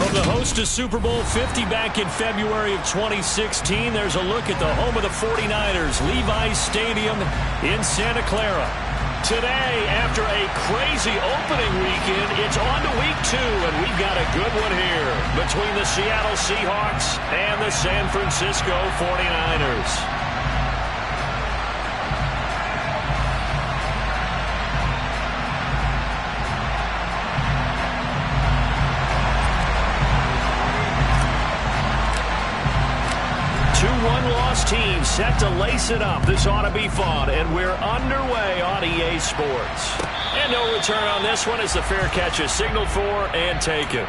From the host to Super Bowl 50 back in February of 2016, there's a look at the home of the 49ers, Levi's Stadium in Santa Clara. Today, after a crazy opening weekend, it's on to week 2, and we've got a good one here between the Seattle Seahawks and the San Francisco 49ers. One-loss team set to lace it up. This ought to be fun, and we're underway on EA Sports. And no return on this one as the fair catch is signaled for and taken.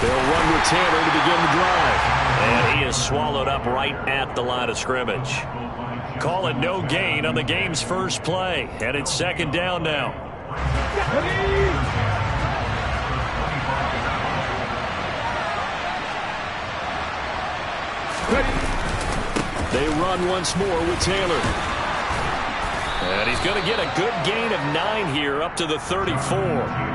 They'll run with Taylor to begin the drive. And he is swallowed up right at the line of scrimmage. Call it no gain on the game's first play. And it's second down now. They run once more with Taylor. And he's going to get a good gain of 9 here up to the 34.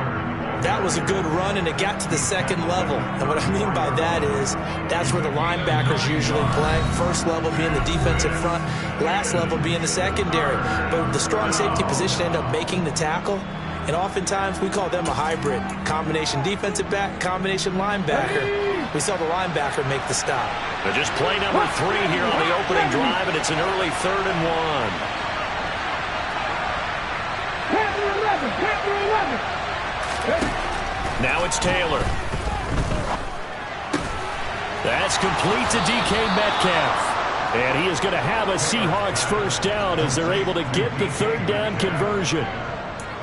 That was a good run, and it got to the second level. And what I mean by that is that's where the linebackers usually play. First level being the defensive front, last level being the secondary. But the strong safety position ended up making the tackle, and oftentimes we call them a hybrid. Combination defensive back, combination linebacker. We saw the linebacker make the stop. They're just play number 3 here on the opening drive, and it's an early 3rd and 1. Panther 11. Now it's Taylor. That's complete to DK Metcalf. And he is going to have a Seahawks first down as they're able to get the 3rd down conversion.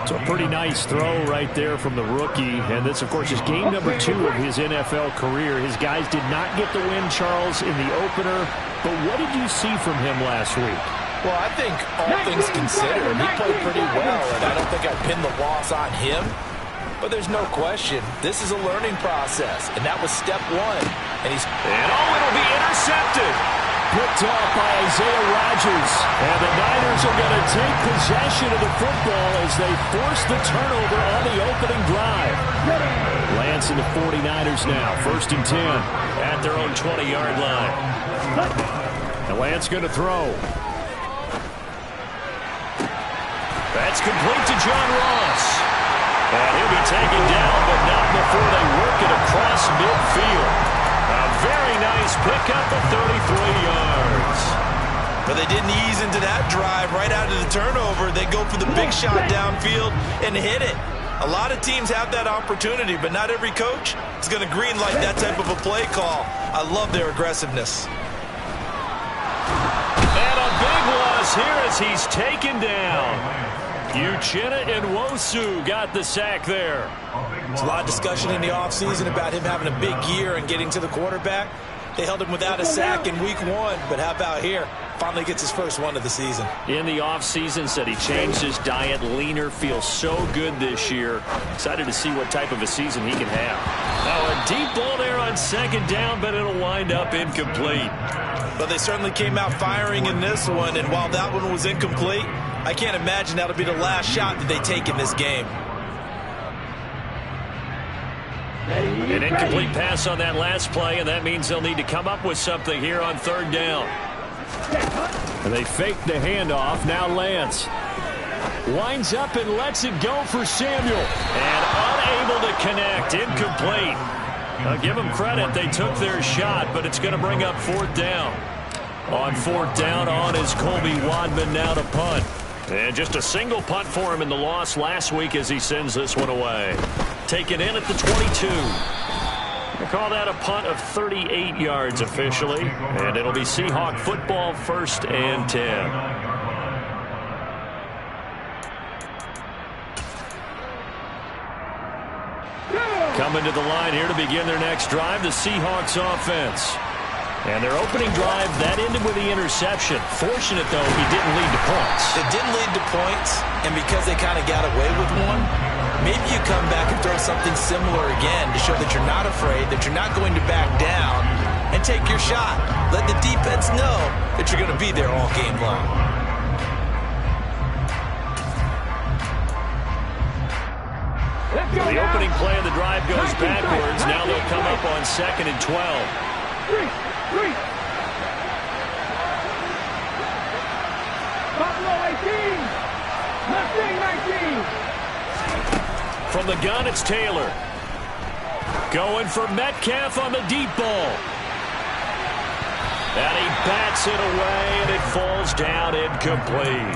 So a pretty nice throw right there from the rookie. And this, of course, is game number 2 of his NFL career. His guys did not get the win, Charles, in the opener. But what did you see from him last week? Well, I think all things considered, he played pretty well. And I don't think I'd pin the loss on him. But there's no question, this is a learning process, and that was step 1. And it'll be intercepted. Picked off by Isaiah Rodgers. And the Niners are going to take possession of the football as they force the turnover on the opening drive. Lance and the 49ers now, 1st and 10 at their own 20-yard line. And Lance going to throw. That's complete to John Ross. And he'll be taken down, but not before they work it across midfield. A very nice pickup of 33 yards. But they didn't ease into that drive right out of the turnover. They go for the big shot downfield and hit it. A lot of teams have that opportunity, but not every coach is going to greenlight that type of a play call. I love their aggressiveness. And a big loss here as he's taken down. Uchenna Nwosu got the sack there. There's a lot of discussion in the offseason about him having a big year and getting to the quarterback. They held him without a sack in week 1, but how about here? Finally gets his first one of the season. In the offseason, said he changed his diet, leaner, feels so good this year. Excited to see what type of a season he can have. Now a deep ball there on 2nd down, but it'll wind up incomplete. But they certainly came out firing in this one, and while that one was incomplete, I can't imagine that'll be the last shot that they take in this game. An incomplete pass on that last play, and that means they'll need to come up with something here on 3rd down. And they fake the handoff. Now Lance winds up and lets it go for Samuel. And unable to connect. Incomplete. I'll give them credit. They took their shot, but it's going to bring up 4th down. On 4th down, on is Colby Wadman now to punt. And just a single punt for him in the loss last week as he sends this one away. Taken in at the 22. They call that a punt of 38 yards officially. And it'll be Seahawk football, 1st and 10. Coming to the line here to begin their next drive, the Seahawks offense. And their opening drive, that ended with the interception. Fortunate, though, he didn't lead to points. It didn't lead to points, and because they kind of got away with one, maybe you come back and throw something similar again to show that you're not afraid, that you're not going to back down, and take your shot. Let the defense know that you're going to be there all game long. The opening play of the drive goes backwards. Now they'll come up on 2nd and 12. Buffalo 18. Mustang 19. From the gun, it's Taylor. Going for Metcalf on the deep ball. And he bats it away, and it falls down incomplete.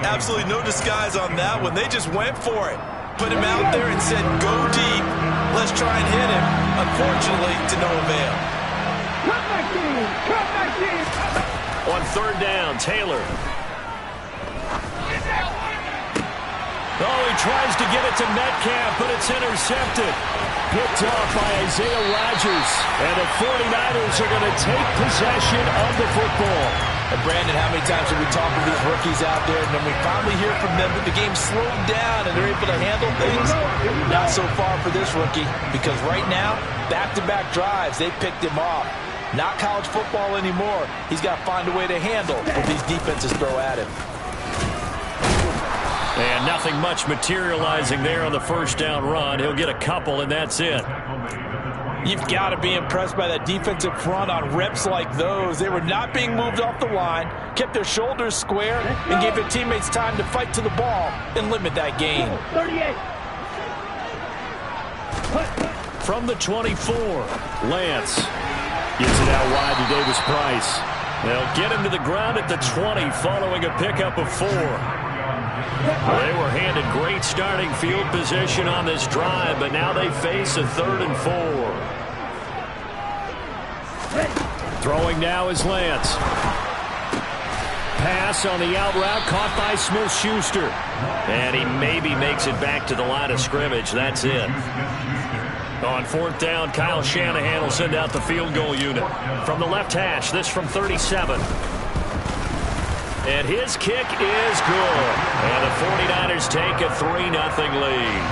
Absolutely no disguise on that one. They just went for it. Put him out there and said, go deep. Let's try and hit him. Unfortunately, to no avail. Cut my team. Cut my team. On 3rd down, Taylor. Oh, he tries to get it to Metcalf, but it's intercepted. Picked off by Isaiah Rodgers. And the 49ers are going to take possession of the football. And Brandon, how many times have we talked with these rookies out there, and then we finally hear from them that the game slowed down and they're able to handle things? Not so far for this rookie, because right now, back-to-back drives, they picked him off. Not college football anymore. He's got to find a way to handle what these defenses throw at him. And nothing much materializing there on the 1st down run. He'll get a couple, and that's it. You've got to be impressed by that defensive front on reps like those. They were not being moved off the line, kept their shoulders square, and gave their teammates time to fight to the ball and limit that gain. 38. From the 24, Lance gives it out wide to Davis Price. They'll get him to the ground at the 20 following a pickup of 4. Well, they were handed great starting field position on this drive, but now they face a 3rd and 4. Throwing now is Lance. Pass on the out route caught by Smith-Schuster. And he maybe makes it back to the line of scrimmage. That's it. On 4th down, Kyle Shanahan will send out the field goal unit. From the left hash, this from 37. And his kick is good. And the 49ers take a 3-0 lead.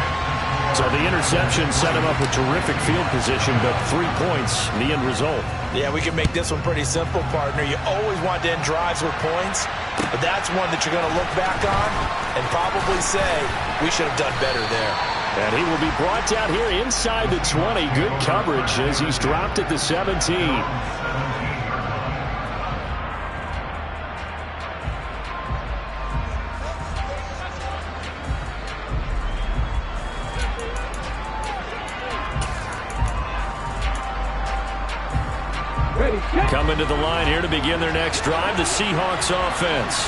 So the interception set him up with terrific field position, but 3 points, the end result. Yeah, we can make this one pretty simple, partner. You always want to end drives with points, but that's one that you're going to look back on and probably say, we should have done better there. And he will be brought down here inside the 20. Good coverage as he's dropped at the 17. Coming to the line here to begin their next drive, the Seahawks offense.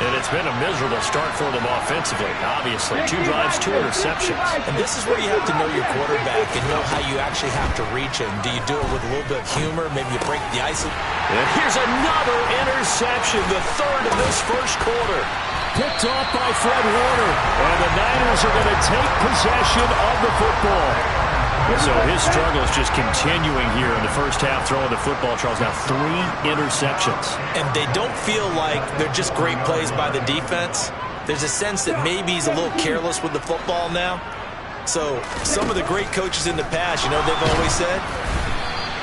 And it's been a miserable start for them offensively, obviously. 2 drives, 2 interceptions. And this is where you have to know your quarterback and know how you actually have to reach him. Do you do it with a little bit of humor? Maybe you break the ice. And here's another interception, the 3rd of this 1st quarter. Picked off by Fred Warner. And the Niners are going to take possession of the football. So his struggle is just continuing here in the 1st half throwing the football. Charles, now 3 interceptions. And they don't feel like they're just great plays by the defense. There's a sense that maybe he's a little careless with the football now. So some of the great coaches in the past, you know, they've always said,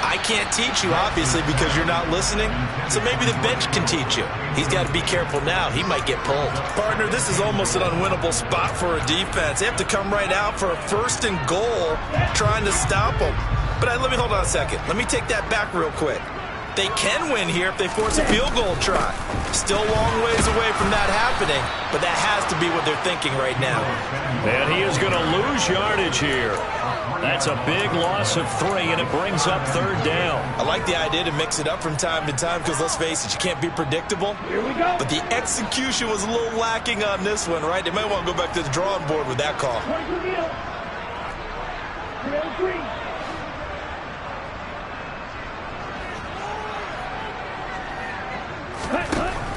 I can't teach you, obviously, because you're not listening. So maybe the bench can teach you. He's got to be careful now. He might get pulled. Partner, this is almost an unwinnable spot for a defense. They have to come right out for a 1st and goal trying to stop them. But let me hold on a second. Let me take that back real quick. They can win here if they force a field goal try. Still a long ways away from that happening, but that has to be what they're thinking right now. And he is going to lose yardage here. That's a big loss of 3, and it brings up 3rd down. I like the idea to mix it up from time to time because, let's face it, you can't be predictable. Here we go. But the execution was a little lacking on this one, right? They might want to go back to the drawing board with that call. 22 deal. 303.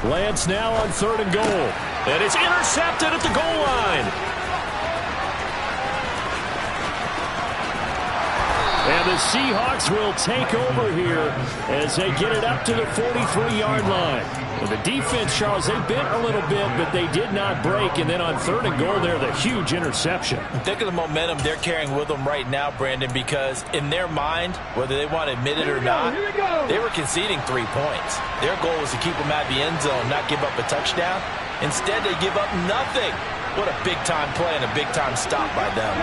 Lance now on 3rd and goal. And it's intercepted at the goal line. And the Seahawks will take over here as they get it up to the 43-yard line. And the defense, Charles, they bent a little bit, but they did not break. And then on 3rd and goal there, the huge interception. Think of the momentum they're carrying with them right now, Brandon, because in their mind, whether they want to admit it or not, they were conceding 3 points. Their goal was to keep them at the end zone, not give up a touchdown. Instead, they give up nothing. What a big-time play and a big-time stop by them.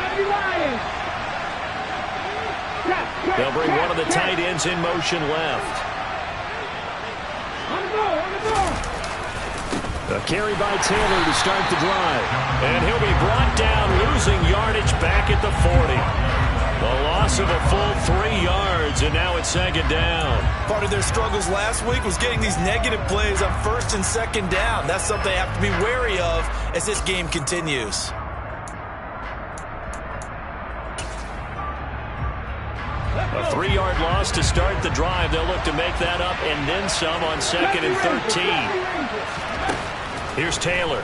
They'll bring one of the tight ends in motion left. A carry by Taylor to start the drive. And he'll be brought down, losing yardage back at the 40. A loss of a full 3 yards, and now it's 2nd down. Part of their struggles last week was getting these negative plays on 1st and 2nd down. That's something they have to be wary of as this game continues. A 3-yard loss to start the drive. They'll look to make that up and then some on 2nd and 13. Here's Taylor.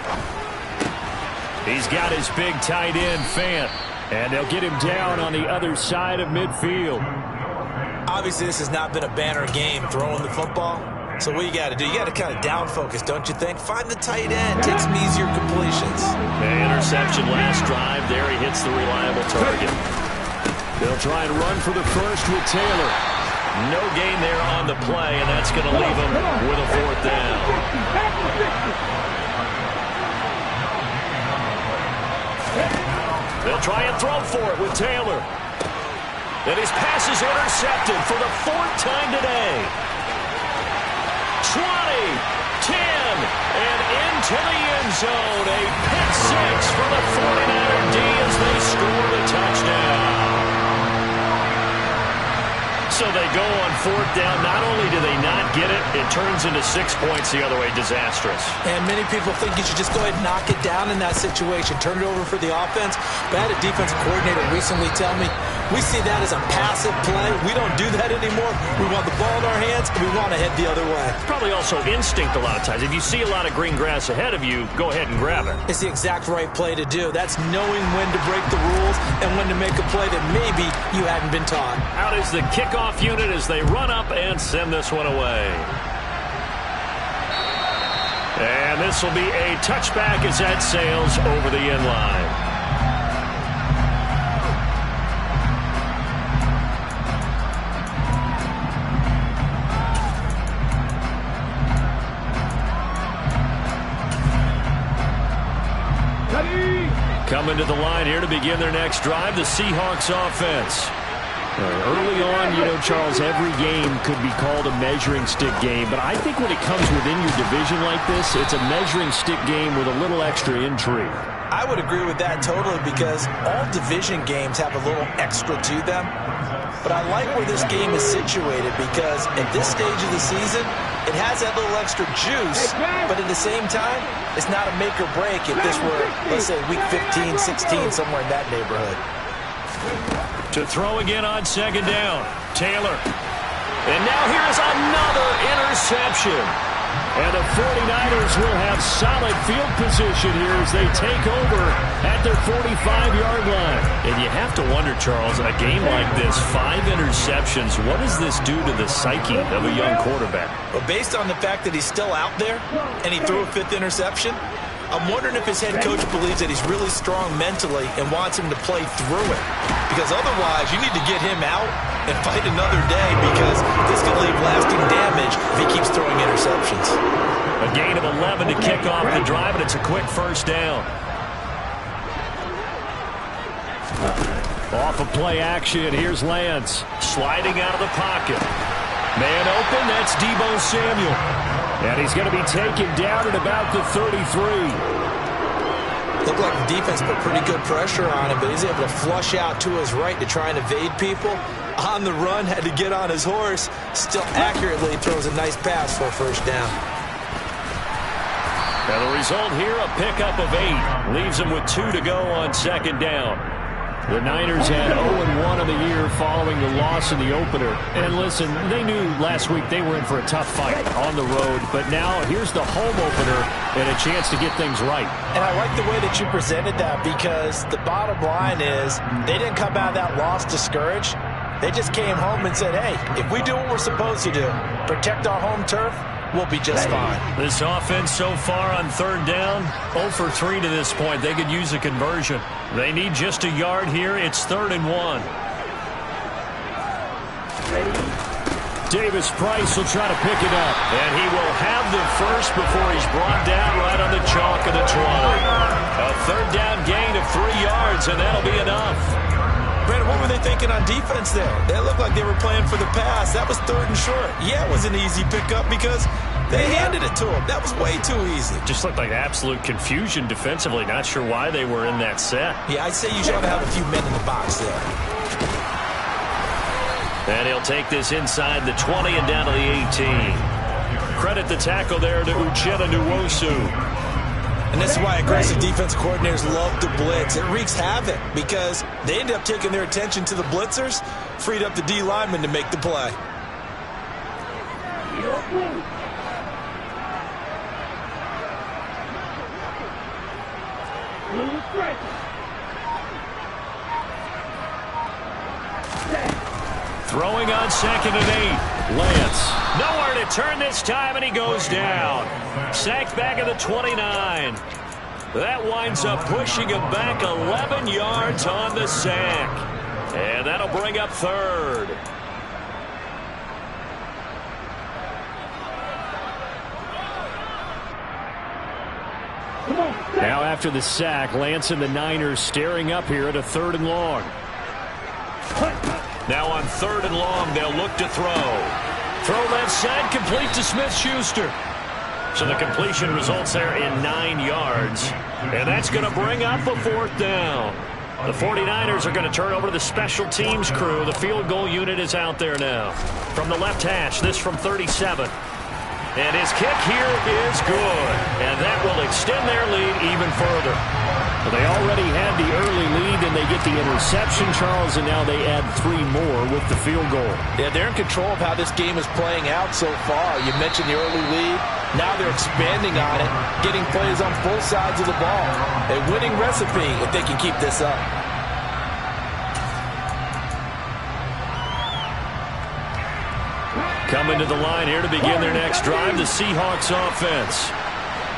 He's got his big tight end, Fant. And they'll get him down on the other side of midfield. Obviously, this has not been a banner game throwing the football. So what you got to do, you got to kind of down focus, don't you think? Find the tight end. Take some easier completions. Interception last drive. There he hits the reliable target. They'll try and run for the first with Taylor. No gain there on the play, and that's going to leave him with a 4th down. They'll try and throw for it with Taylor. And his pass is intercepted for the 4th time today. 20, 10, and into the end zone. A pick 6 for the 49er D as they score the touchdown. So they go on 4th down. Not only do they not get it, it turns into 6 points the other way. Disastrous. And many people think you should just go ahead and knock it down in that situation. Turn it over for the offense. But I had a defensive coordinator recently tell me, we see that as a passive play. We don't do that anymore. We want the ball in our hands, and we want to head the other way. Probably also instinct a lot of times. If you see a lot of green grass ahead of you, go ahead and grab it. It's the exact right play to do. That's knowing when to break the rules and when to make a play that maybe you hadn't been taught. Out is the kickoff unit as they run up and send this one away. And this will be a touchback as that sails over the end line. Coming to the line here to begin their next drive, the Seahawks offense. Early on, you know, Charles, every game could be called a measuring stick game. But I think when it comes within your division like this, it's a measuring stick game with a little extra intrigue. I would agree with that totally because all division games have a little extra to them. But I like where this game is situated because at this stage of the season, it has that little extra juice. But at the same time, it's not a make or break if this were, let's say, week 15, 16, somewhere in that neighborhood. To throw again on 2nd down, Taylor. And now here's another interception. And the 49ers will have solid field position here as they take over at their 45-yard line. And you have to wonder, Charles, in a game like this, 5 interceptions, what does this do to the psyche of a young quarterback? Well, based on the fact that he's still out there and he threw a 5th interception, I'm wondering if his head coach believes that he's really strong mentally and wants him to play through it. Because otherwise, you need to get him out and fight another day because this could leave lasting damage if he keeps throwing interceptions. A gain of 11 to kick off the drive, and it's a quick 1st down. Off of play action, here's Lance. Sliding out of the pocket. Man open, that's Deebo Samuel. And he's going to be taken down at about the 33. Looked like the defense put pretty good pressure on him, but he's able to flush out to his right to try and evade people. On the run, had to get on his horse. Still accurately throws a nice pass for a 1st down. And the result here, a pickup of 8. Leaves him with 2 to go on 2nd down. The Niners had 0-1 of the year following the loss in the opener. And listen, they knew last week they were in for a tough fight on the road. But now here's the home opener and a chance to get things right. And I like the way that you presented that because the bottom line is they didn't come out of that loss discouraged. They just came home and said, hey, if we do what we're supposed to do, protect our home turf, we'll be just fine. This offense so far on third down, 0 for 3 to this point. They could use a conversion. They need just a yard here. It's 3rd and 1. Davis Price will try to pick it up. And he will have the first before he's brought down right on the chalk of the 20. A third down gain of 3 yards, and that'll be enough. Brandon, what were they thinking on defense there? They looked like they were playing for the pass. That was 3rd and short. Yeah, it was an easy pickup because they handed it to him. That was way too easy. Just looked like absolute confusion defensively. Not sure why they were in that set. Yeah, I'd say you should have a few men in the box there. And he'll take this inside the 20 and down to the 18. Credit the tackle there to Uchenna Nwosu. And this is why aggressive defense coordinators love to blitz. It wreaks havoc because they end up taking their attention to the blitzers, freed up the D lineman to make the play. Throwing on 2nd and 8. Lance. Nowhere to turn this time, and he goes down. Sacked back at the 29. That winds up pushing him back 11 yards on the sack. And that'll bring up 3rd. Now after the sack, Lance and the Niners staring up here at a 3rd and long. Now on 3rd and long, they'll look to throw. Throw left side, complete to Smith-Schuster. So the completion results there in 9 yards. And that's going to bring up a 4th down. The 49ers are going to turn over to the special teams crew. The field goal unit is out there now. From the left hash, this from 37. And his kick here is good. And that will extend their lead even further. Well, they already had the early lead, and they get the interception, Charles, and now they add 3 more with the field goal. Yeah, they're in control of how this game is playing out so far. You mentioned the early lead. Now they're expanding on it, getting plays on both sides of the ball. A winning recipe if they can keep this up. Coming to the line here to begin their next drive, the Seahawks offense.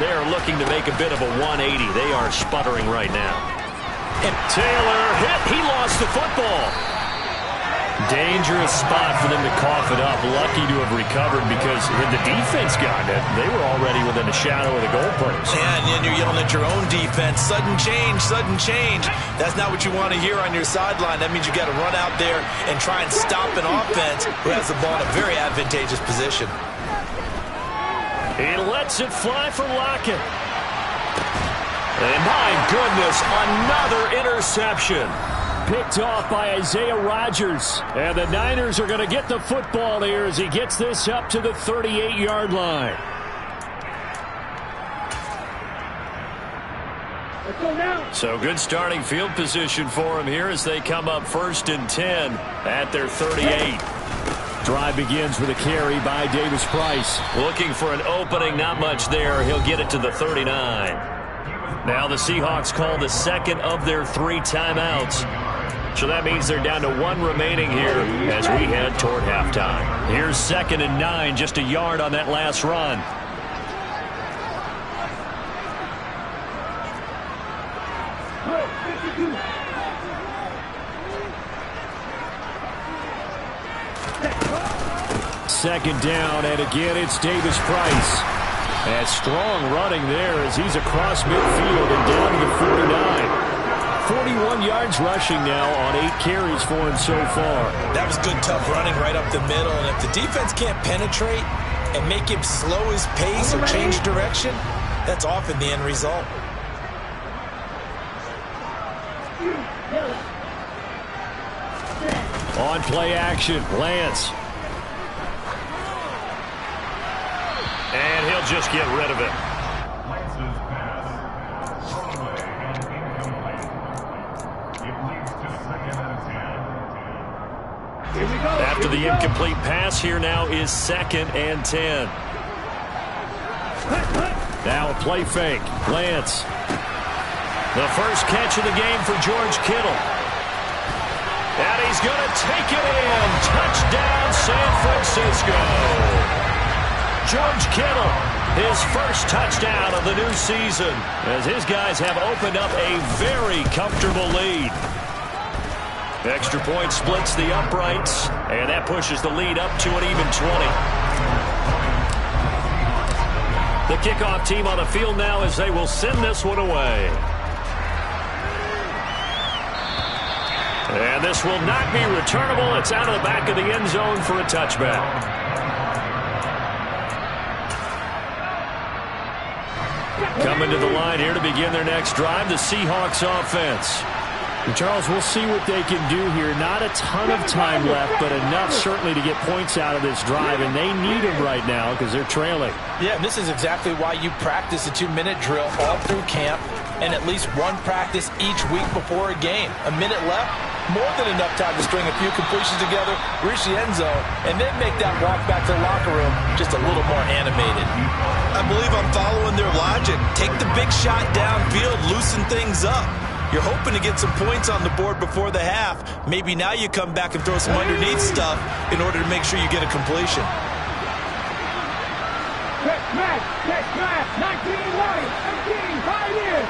They are looking to make a bit of a 180. They are sputtering right now. And Taylor hit. He lost the football. Dangerous spot for them to cough it up. Lucky to have recovered because had the defense gotten it, they were already within a shadow of the goalpost. Yeah, and then you're yelling at your own defense. Sudden change, sudden change. That's not what you want to hear on your sideline. That means you got to run out there and try and stop an offense who has the ball in a very advantageous position. He lets it fly for Lockett. And my goodness, another interception. Picked off by Isaiah Rodgers. And the Niners are going to get the football here as he gets this up to the 38-yard line. So good starting field position for him here as they come up 1st and 10 at their 38. Drive begins with a carry by Davis Price. Looking for an opening, not much there. He'll get it to the 39. Now the Seahawks call the 2nd of their 3 timeouts. So that means they're down to 1 remaining here as we head toward halftime. Here's 2nd and 9, just a yard on that last run. Second down, and again it's Davis Price. And strong running there as he's across midfield and down to the 49. 41 yards rushing now on 8 carries for him so far. That was good, tough running right up the middle. And if the defense can't penetrate and make him slow his pace or change direction, that's often the end result. On play action, Lance. And he'll just get rid of it. After the incomplete pass, here now is 2nd and 10. Now a play fake. Lance. The first catch of the game for George Kittle. And he's going to take it in. Touchdown, San Francisco. George Kittle, his first touchdown of the new season, as his guys have opened up a very comfortable lead. Extra point splits the uprights, and that pushes the lead up to an even 20. The kickoff team on the field now as they will send this one away. And this will not be returnable. It's out of the back of the end zone for a touchback. Coming to the line here to begin their next drive, the Seahawks offense. And Charles, we'll see what they can do here. Not a ton of time left, but enough certainly to get points out of this drive, and they need them right now because they're trailing. Yeah, and this is exactly why you practice a 2-minute drill all through camp and at least one practice each week before a game. A minute left, more than enough time to string a few completions together, reach the end zone, and then make that walk back to the locker room just a little more animated. I believe I'm following their logic. Take the big shot downfield, loosen things up. You're hoping to get some points on the board before the half. Maybe now you come back and throw some underneath stuff in order to make sure you get a completion. Check match, 19 right, 18, 5 years.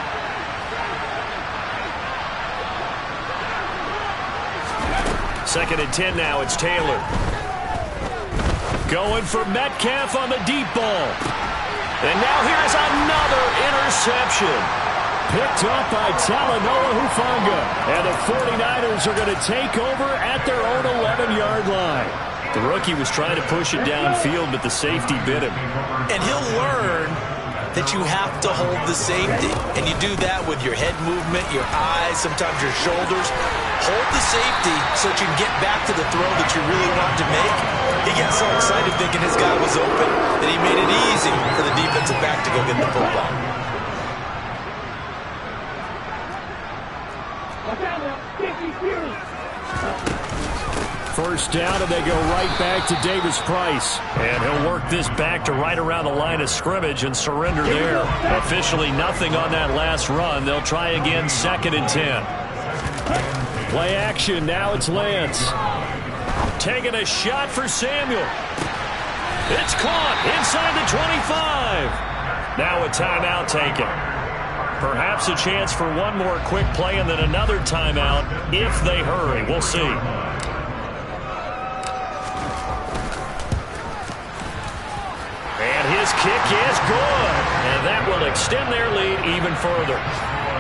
Second and 10 now, it's Taylor. Going for Metcalf on the deep ball. And now here's another interception. Picked up by Talanoa Hufanga. And the 49ers are going to take over at their own 11-yard line. The rookie was trying to push it downfield, but the safety bit him. And he'll learn that you have to hold the safety. And you do that with your head movement, your eyes, sometimes your shoulders. Hold the safety so that you can get back to the throw that you really want to make. He gets so excited thinking his guy was open that he made it easy for the defensive back to go get the football. First down, and they go right back to Davis Price. And he'll work this back to right around the line of scrimmage and surrender there. Officially nothing on that last run. They'll try again, 2nd and 10. Play action, now it's Lance. Taking a shot for Samuel. It's caught inside the 25. Now a timeout taken. Perhaps a chance for one more quick play and then another timeout if they hurry. We'll see. His kick is good, and that will extend their lead even further.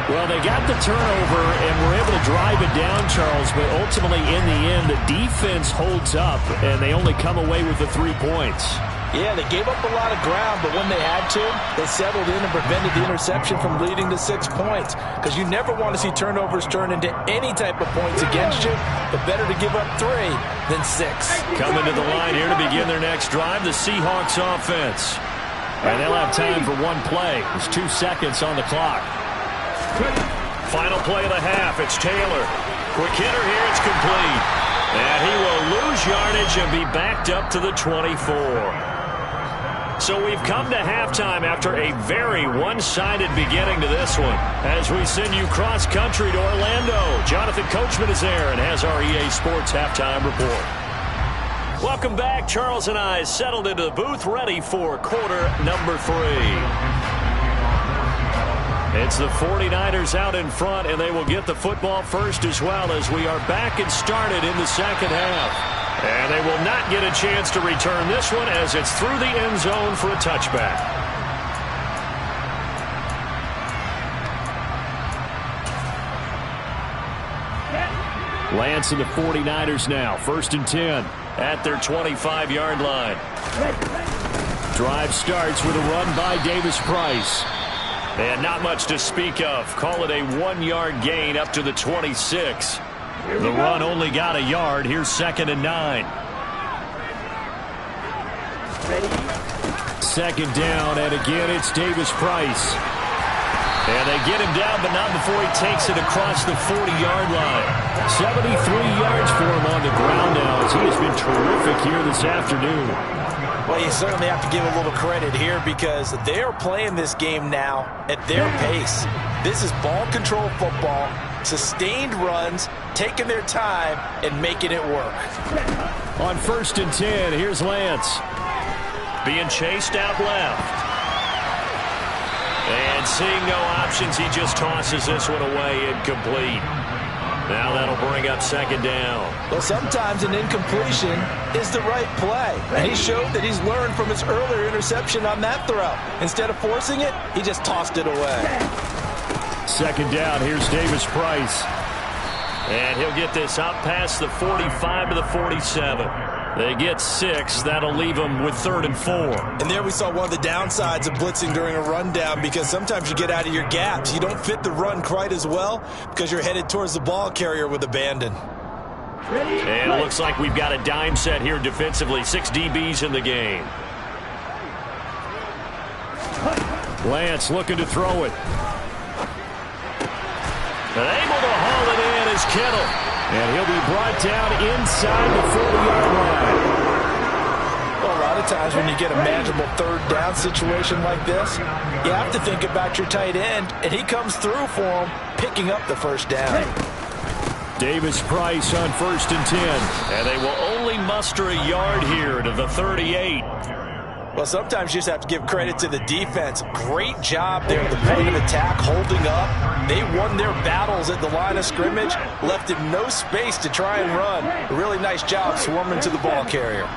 Well, they got the turnover and were able to drive it down, Charles, but ultimately in the end, the defense holds up, and they only come away with the 3 points. Yeah, they gave up a lot of ground, but when they had to, they settled in and prevented the interception from leading to 6 points. Because you never want to see turnovers turn into any type of points against you, but better to give up 3 than 6. Coming to the line here to begin their next drive, the Seahawks offense. And they'll have time for one play. There's 2 seconds on the clock. Final play of the half, it's Taylor. Quick hitter here, it's complete. And he will lose yardage and be backed up to the 24. So we've come to halftime after a very one-sided beginning to this one. As we send you cross-country to Orlando, Jonathan Coachman is there and has our EA Sports Halftime Report. Welcome back. Charles and I settled into the booth, ready for quarter number 3. It's the 49ers out in front, and they will get the football first as well as we are back and started in the second half. And they will not get a chance to return this one as it's through the end zone for a touchback. Lance and the 49ers now, 1st and 10 at their 25-yard line. Drive starts with a run by Davis Price. And not much to speak of. Call it a 1-yard gain up to the 26. The run only got a yard. Here's 2nd and 9. 2nd down, and again it's Davis Price. And they get him down, but not before he takes it across the 40-yard line. 73 yards for him on the ground now, as he has been terrific here this afternoon. Well, you certainly have to give a little credit here because they're playing this game now at their pace. This is ball control football. Sustained runs, taking their time, and making it work. On 1st and 10, here's Lance. Being chased out left. And seeing no options, he just tosses this one away, incomplete. Now that'll bring up 2nd down. Well, sometimes an incompletion is the right play. And he showed that he's learned from his earlier interception on that throw. Instead of forcing it, he just tossed it away. 2nd down, here's Davis Price. And he'll get this up past the 45 to the 47. They get 6. That'll leave them with 3rd and 4. And there we saw one of the downsides of blitzing during a rundown, because sometimes you get out of your gaps. You don't fit the run quite as well because you're headed towards the ball carrier with abandon. And it looks like we've got a dime set here defensively. 6 DBs in the game. Lance looking to throw it. And able to haul it in is Kittle. And he'll be brought down inside the 40-yard line. Well, a lot of times when you get a manageable 3rd down situation like this, you have to think about your tight end, and he comes through for him, picking up the 1st down. Davis Price on 1st and 10. And they will only muster a yard here to the 38. Well, sometimes you just have to give credit to the defense. Great job there at the point of attack, holding up. They won their battles at the line of scrimmage, left him no space to try and run. A really nice job swarming to the ball carrier.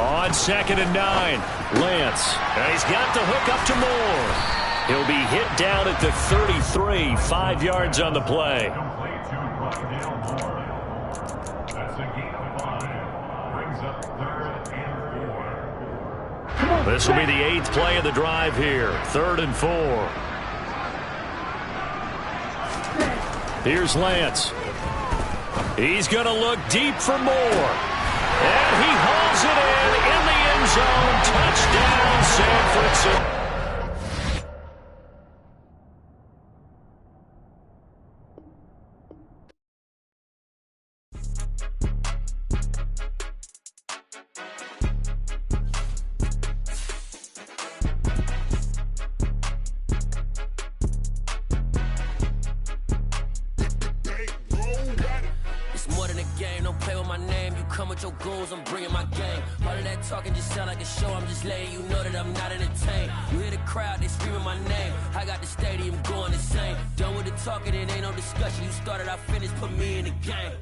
On 2nd and 9, Lance. And he's got the hook up to Moore. He'll be hit down at the 33, 5 yards on the play. This will be the 8th play of the drive here. 3rd and 4. Here's Lance. He's going to look deep for Moore. And he hauls it in the end zone. Touchdown, San Francisco. Your goals, I'm bringing my game. All of that talking just sound like a show. I'm just letting you know that I'm not entertained. You hear the crowd, they screaming my name. I got the stadium going insane. Done with the talking, it ain't no discussion. You started, I finished, put me in the game.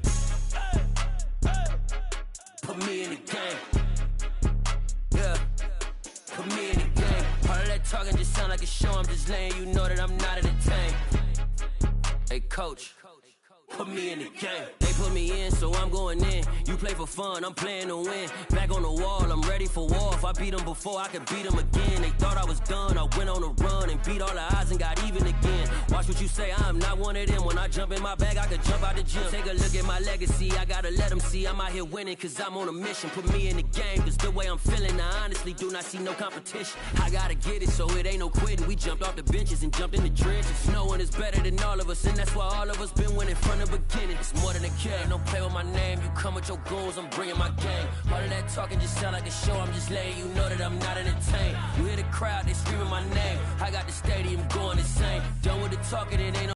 Put me in the game. Yeah, put me in the game. All of that talking just sound like a show. I'm just letting you know that I'm not entertained. Hey, coach. Put me in the game. They put me in, so I'm going in. You play for fun, I'm playing to win. Back on the wall, I'm ready for war. If I beat them before, I could beat them again. They thought I was done, I went on a run and beat all the odds and got even again. Watch what you say, I'm not one of them. When I jump in my bag, I could jump out the gym. Take a look at my legacy, I gotta let them see I'm out here winning, cause I'm on a mission. Put me in the game, cause the way I'm feeling, I honestly do not see no competition. I gotta get it, so it ain't no quitting. We jumped off the benches and jumped in the trenches. No one is better than all of us, and that's why all of us been winning from the beginning. It's more than a game, don't play with my name. You come with your goals, I'm bringing my game. All of that talking just sound like a show. I'm just letting you know that I'm not entertained. You hear the crowd, they screaming my name. I got the stadium going insane. Done with the talking, it ain't no